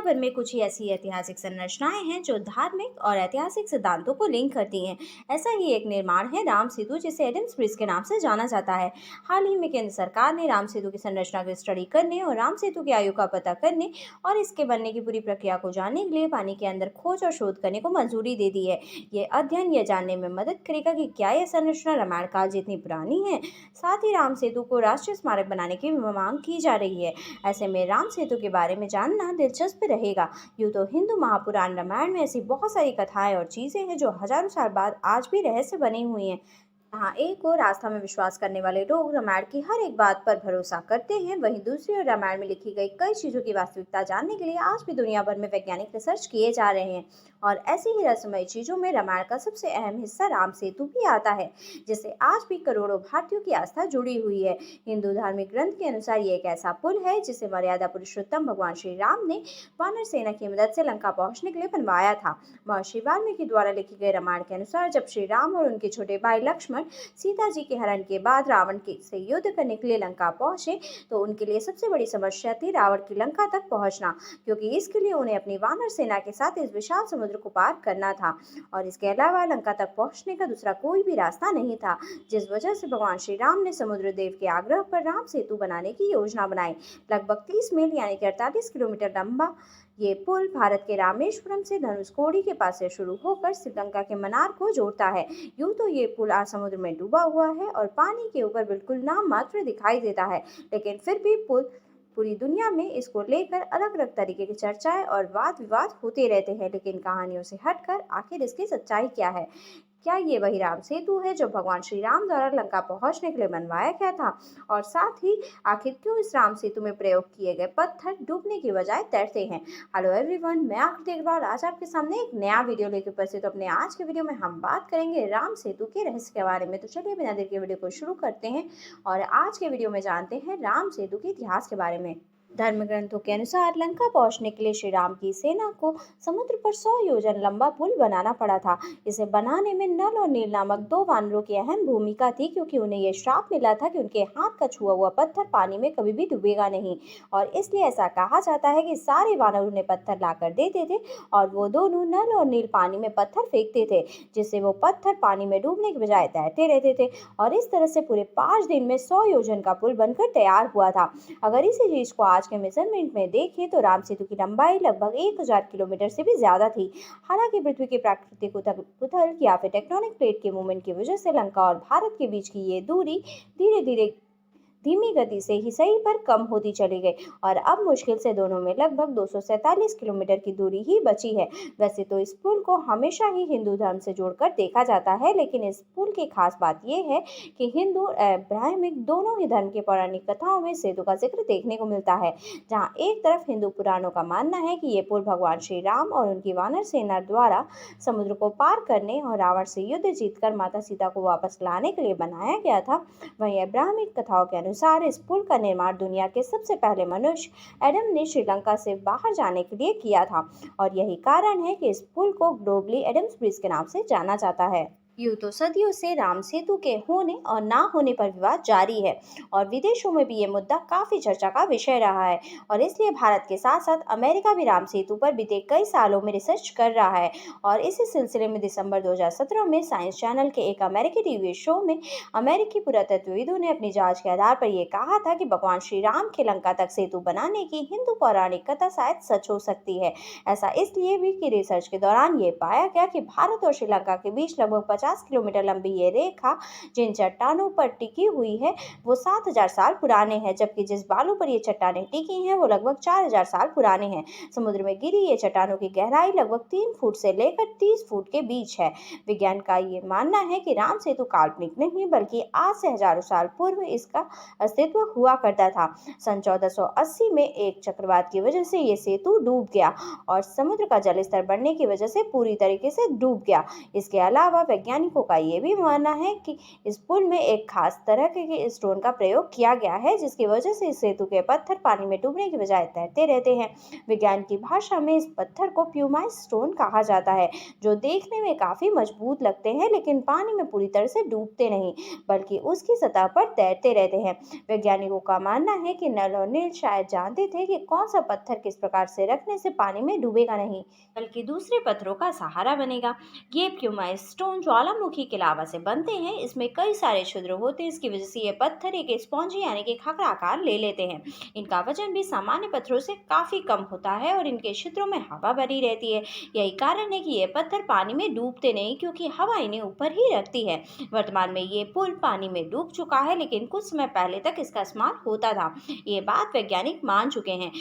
भर में कुछ ही ऐसी ऐतिहासिक संरचनाएं हैं जो धार्मिक और ऐतिहासिक सिद्धांतों को लिंक करती हैं। ऐसा ही एक निर्माण है राम सेतु, जिसे एडम्स ब्रिज के नाम से जाना जाता है। हाल ही में केंद्र सरकार ने राम सेतु की संरचना की स्टडी करने और राम सेतु की आयु का पता करने और इसके बनने की पूरी प्रक्रिया को जानने के लिए पानी के अंदर खोज और शोध करने को मंजूरी दे दी है। ये अध्ययन यह जानने में मदद करेगा कि क्या यह संरचना रामायण काल जितनी पुरानी है। साथ ही राम सेतु को राष्ट्रीय स्मारक बनाने की मांग की जा रही है। ऐसे में राम सेतु के बारे में जानना दिलचस्प रहेगा। यूँ तो हिंदू महापुराण रामायण में ऐसी बहुत सारी कथाएं और चीजें हैं जो हजारों साल बाद आज भी रहस्य बनी हुई हैं। जहाँ एक और आस्था में विश्वास करने वाले लोग रामायण की हर एक बात पर भरोसा करते हैं, वहीं दूसरी ओर रामायण में लिखी गई कई चीजों की वास्तविकता जानने के लिए आज भी दुनिया भर में वैज्ञानिक रिसर्च किए जा रहे हैं। और ऐसी ही रहस्यमय चीजों में रामायण का सबसे अहम हिस्सा राम सेतु भी आता है, जिससे आज भी करोड़ों भारतीयों की आस्था जुड़ी हुई है। हिंदू धार्मिक ग्रंथ के अनुसार ये एक ऐसा पुल है जिसे मर्यादा पुरुषोत्तम भगवान श्री राम ने वानर सेना की मदद से लंका पहुंचने के लिए बनवाया था। महर्षि वाल्मीकि द्वारा लिखी गई रामायण के अनुसार जब श्री राम और उनके छोटे भाई लक्ष्मण सीता जी के हरण के बाद रावण के से युद्ध करने के लिए लंका पहुंचे, तो उनके लिए सबसे बड़ी समस्या थी रावण की लंका तक पहुंचना, क्योंकि इसके लिए उन्हें अपनी वानर सेना के साथ इस विशाल समुद्र को पार करना था और इसके अलावा लंका तक पहुंचने का दूसरा कोई भी रास्ता नहीं था। जिस वजह से भगवान श्री राम ने समुद्र देव के आग्रह पर राम सेतु बनाने की योजना बनाई। लगभग 30 मील यानी कि 48 किलोमीटर लंबा ये पुल भारत के रामेश्वरम से धनुषकोडी के पास से शुरू होकर श्रीलंका के मन्नार को जोड़ता है। यूं तो ये पुल आज समुद्र में डूबा हुआ है और पानी के ऊपर बिल्कुल नाम मात्र दिखाई देता है, लेकिन फिर भी पूरी दुनिया में इसको लेकर अलग अलग तरीके की चर्चाएं और वाद विवाद होते रहते हैं। लेकिन कहानियों से हटकर आखिर इसकी सच्चाई क्या है? क्या ये वही राम सेतु है जो भगवान श्री राम द्वारा लंका पहुंचने के लिए बनवाया गया था? और साथ ही आखिर क्यों इस राम सेतु में प्रयोग किए गए पत्थर डूबने की बजाय तैरते हैं? हेलो एवरीवन, मैं आकृति अग्रवाल आज आपके सामने एक नया वीडियो लेकर उपस्थित। अपने आज के वीडियो में हम बात करेंगे राम सेतु के रहस्य के बारे में। तो चलिए बिना देर के वीडियो को शुरू करते हैं और आज के वीडियो में जानते हैं राम सेतु के इतिहास के बारे में। धर्म ग्रंथों के अनुसार लंका पहुंचने के लिए श्री राम की सेना को समुद्र पर 100 योजन लंबा पुल बनाना पड़ा था। इसे बनाने में नल और नील नामक 2 वानरों की अहम भूमिका थी, क्योंकि उन्हें यह श्राप मिला था कि उनके हाथ का छुआ हुआ पत्थर पानी में कभी भी डूबेगा नहीं, और इसलिए ऐसा कहा जाता है कि सारे वानर उन्हें पत्थर लाकर देते थे और वो दोनों नल और नील पानी में पत्थर फेंकते थे, जिससे वो पत्थर पानी में डूबने के बजाय तैरते रहते थे। और इस तरह से पूरे 5 दिन में 100 योजन का पुल बनकर तैयार हुआ था। अगर इसी चीज को आज के मेजरमेंट में देखें तो राम सेतु की लंबाई लगभग 1000 किलोमीटर से भी ज्यादा थी। हालांकि पृथ्वी के प्राकृतिक उथल या फिर टेक्टोनिक प्लेट के मूवमेंट की वजह से लंका और भारत के बीच की ये दूरी धीरे धीरे धीमी गति से ही सही पर कम होती चली गई और अब मुश्किल से दोनों में लगभग 247 किलोमीटर की दूरी ही बची है। वैसे तो इस पुल को हमेशा ही हिंदू धर्म से जोड़कर देखा जाता है, लेकिन इस पुल की खास बात यह है कि हिंदू और ब्राह्मणिक दोनों ही धर्म के पौराणिक कथाओं में सेतु का जिक्र देखने को मिलता है। जहाँ एक तरफ हिंदू पुराणों का मानना है कि ये पुल भगवान श्री राम और उनकी वानर सेना द्वारा समुद्र को पार करने और रावण से युद्ध जीतकर माता सीता को वापस लाने के लिए बनाया गया था, वहीं ब्राह्मणिक कथाओं के अनुसार इस पुल का निर्माण दुनिया के सबसे पहले मनुष्य एडम ने श्रीलंका से बाहर जाने के लिए किया था, और यही कारण है कि इस पुल को ग्लोबली एडम्स ब्रिज के नाम से जाना जाता है। यूँ तो सदियों से राम सेतु के होने और ना होने पर विवाद जारी है और विदेशों में भी ये मुद्दा काफी चर्चा का विषय रहा है, और इसलिए भारत के साथ साथ अमेरिका भी राम सेतु पर बीते कई सालों में रिसर्च कर रहा है। और इसी सिलसिले में दिसंबर 2017 में साइंस चैनल के एक अमेरिकी टीवी शो में अमेरिकी पुरातत्वविदों ने अपनी जांच के आधार पर यह कहा था कि भगवान श्री राम के लंका तक सेतु बनाने की हिंदू पौराणिक कथा शायद सच हो सकती है। ऐसा इसलिए भी कि रिसर्च के दौरान ये पाया गया कि भारत और श्रीलंका के बीच लगभग 50 किलोमीटर लंबी ये रेखा जिन चट्टानों पर टिकी हुई है वो 7000 साल पुराने हैं, जबकि जिस बालू पर ये चट्टानें टिकी हैं वो लगभग 4000 साल पुराने हैं। समुद्र में गिरी ये चट्टानों की गहराई लगभग 3 फुट से लेकर 30 फुट के बीच है। विज्ञान का ये मानना है कि राम सेतु काल्पनिक नहीं बल्कि आज से हजारों साल पूर्व इसका अस्तित्व हुआ करता था। सन 1480 में एक चक्रवात की वजह से ये सेतु डूब गया और समुद्र का जल स्तर बढ़ने की वजह से पूरी तरीके से डूब गया। इसके अलावा वैज्ञानिक वैज्ञानिकों का ये भी मानना है कि इस पुल में एक खास तरह के स्टोन का प्रयोग किया गया है, जिसकी वजह से इस सेतु के पत्थर पानी में डूबने की बजाय तैरते रहते हैं। विज्ञान की भाषा में इस पत्थर को प्यूमाइस स्टोन कहा जाता है, जो देखने में काफी मजबूत लगते हैं लेकिन पानी में पूरी तरह से डूबते नहीं, बल्कि उसकी सतह पर तैरते रहते हैं। वैज्ञानिकों का मानना है कि नल और नील शायद जानते थे कि कौन सा पत्थर किस प्रकार से रखने से पानी में डूबेगा नहीं, बल्कि दूसरे पत्थरों का सहारा बनेगा। ये प्यूमाइस स्टोन ज्वालामुखी के लावा से बनते हैं। इसमें कई सारे छिद्र होते हैं, इसकी वजह से ये पत्थर एक स्पॉन्जी यानी कि खाकरा आकार ले लेते हैं। इनका वजन भी सामान्य पत्थरों से काफी कम होता है और इनके छिद्रों में हवा भरी रहती है। यही कारण है कि ये पत्थर पानी में डूबते नहीं, क्योंकि हवा इन्हें ऊपर ही रखती है। वर्तमान में ये पुल पानी में डूब चुका है, लेकिन कुछ समय पहले तक इसका इस्तेमाल होता था। ये बात वैज्ञानिक मान चुके हैं।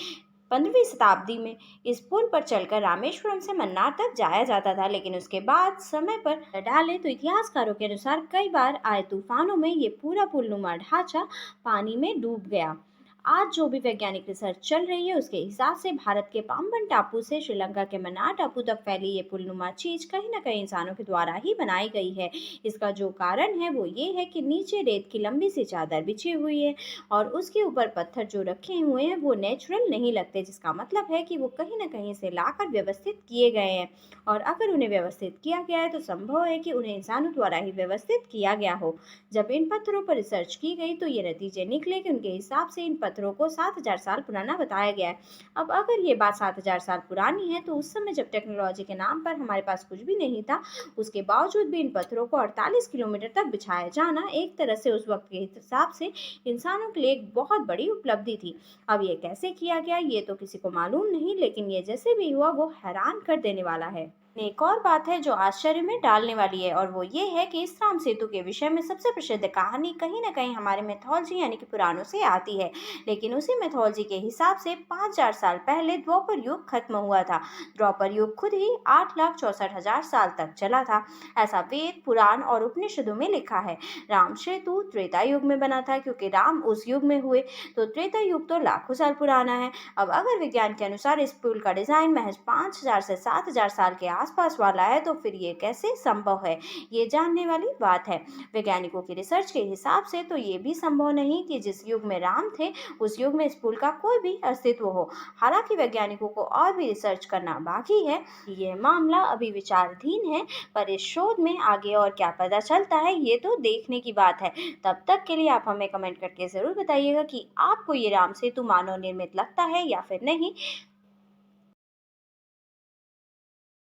15वीं शताब्दी में इस पुल पर चलकर रामेश्वरम से मन्नार तक जाया जाता था, लेकिन उसके बाद समय पर डाले तो इतिहासकारों के अनुसार कई बार आए तूफानों में ये पूरा पुल नुमा ढांचा पानी में डूब गया। आज जो भी वैज्ञानिक रिसर्च चल रही है उसके हिसाब से भारत के पाम्बन टापू से श्रीलंका के मन्नार टापू तक फैली ये पुलनुमा चीज कहीं ना कहीं इंसानों के द्वारा ही बनाई गई है। इसका जो कारण है वो ये है कि नीचे रेत की लंबी सी चादर बिछी हुई है और उसके ऊपर पत्थर जो रखे हुए हैं वो नेचुरल नहीं लगते, जिसका मतलब है कि वो कहीं ना कहीं से लाकर व्यवस्थित किए गए हैं। और अगर उन्हें व्यवस्थित किया गया है तो संभव है कि उन्हें इंसानों द्वारा ही व्यवस्थित किया गया हो। जब इन पत्थरों पर रिसर्च की गई तो ये नतीजे निकले कि उनके हिसाब से इन पत्थरों को 7000 साल पुराना बताया गया है। अब अगर ये बात 7000 साल पुरानी है तो उस समय जब टेक्नोलॉजी के नाम पर हमारे पास कुछ भी नहीं था, उसके बावजूद भी इन पत्थरों को 48 किलोमीटर तक बिछाया जाना एक तरह से उस वक्त के हिसाब से इंसानों के लिए एक बहुत बड़ी उपलब्धि थी। अब ये कैसे किया गया ये तो किसी को मालूम नहीं, लेकिन ये जैसे भी हुआ वो हैरान कर देने वाला है। एक और बात है जो आश्चर्य में डालने वाली है और वो ये है कि इस राम सेतु के विषय में सबसे प्रसिद्ध कहानी कहीं ना कहीं हमारे मिथोलॉजी यानी कि पुराणों से आती है। लेकिन उसी मिथोलॉजी के हिसाब से 5000 साल पहले द्वापर युग खत्म हुआ था। द्वापर युग खुद ही 8,64,000 साल तक चला था, ऐसा वेद पुराण और उपनिषदों में लिखा है। राम सेतु त्रेता युग में बना था, क्योंकि राम उस युग में हुए, तो त्रेता युग तो लाखों साल पुराना है। अब अगर विज्ञान के अनुसार इस पुल का डिजाइन महज 5000 से 7000 साल के आसपास वाला है तो फिर ये कैसे संभव है, ये जानने वाली बात है। वैज्ञानिकों की रिसर्च के हिसाब से तो ये भी संभव नहीं कि जिस युग में राम थे उस युग में इस पुल का कोई भी अस्तित्व हो। हालांकि वैज्ञानिकों को और भी रिसर्च करना बाकी है। ये मामला अभी विचाराधीन है, पर इस शोध में आगे और क्या पता चलता है ये तो देखने की बात है। तब तक के लिए आप हमें कमेंट करके जरूर बताइएगा कि आपको ये राम सेतु मानव निर्मित लगता है या फिर नहीं।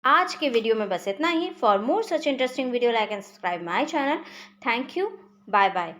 आज के वीडियो में बस इतना ही। For more such interesting video like and subscribe my channel. Thank you. Bye bye.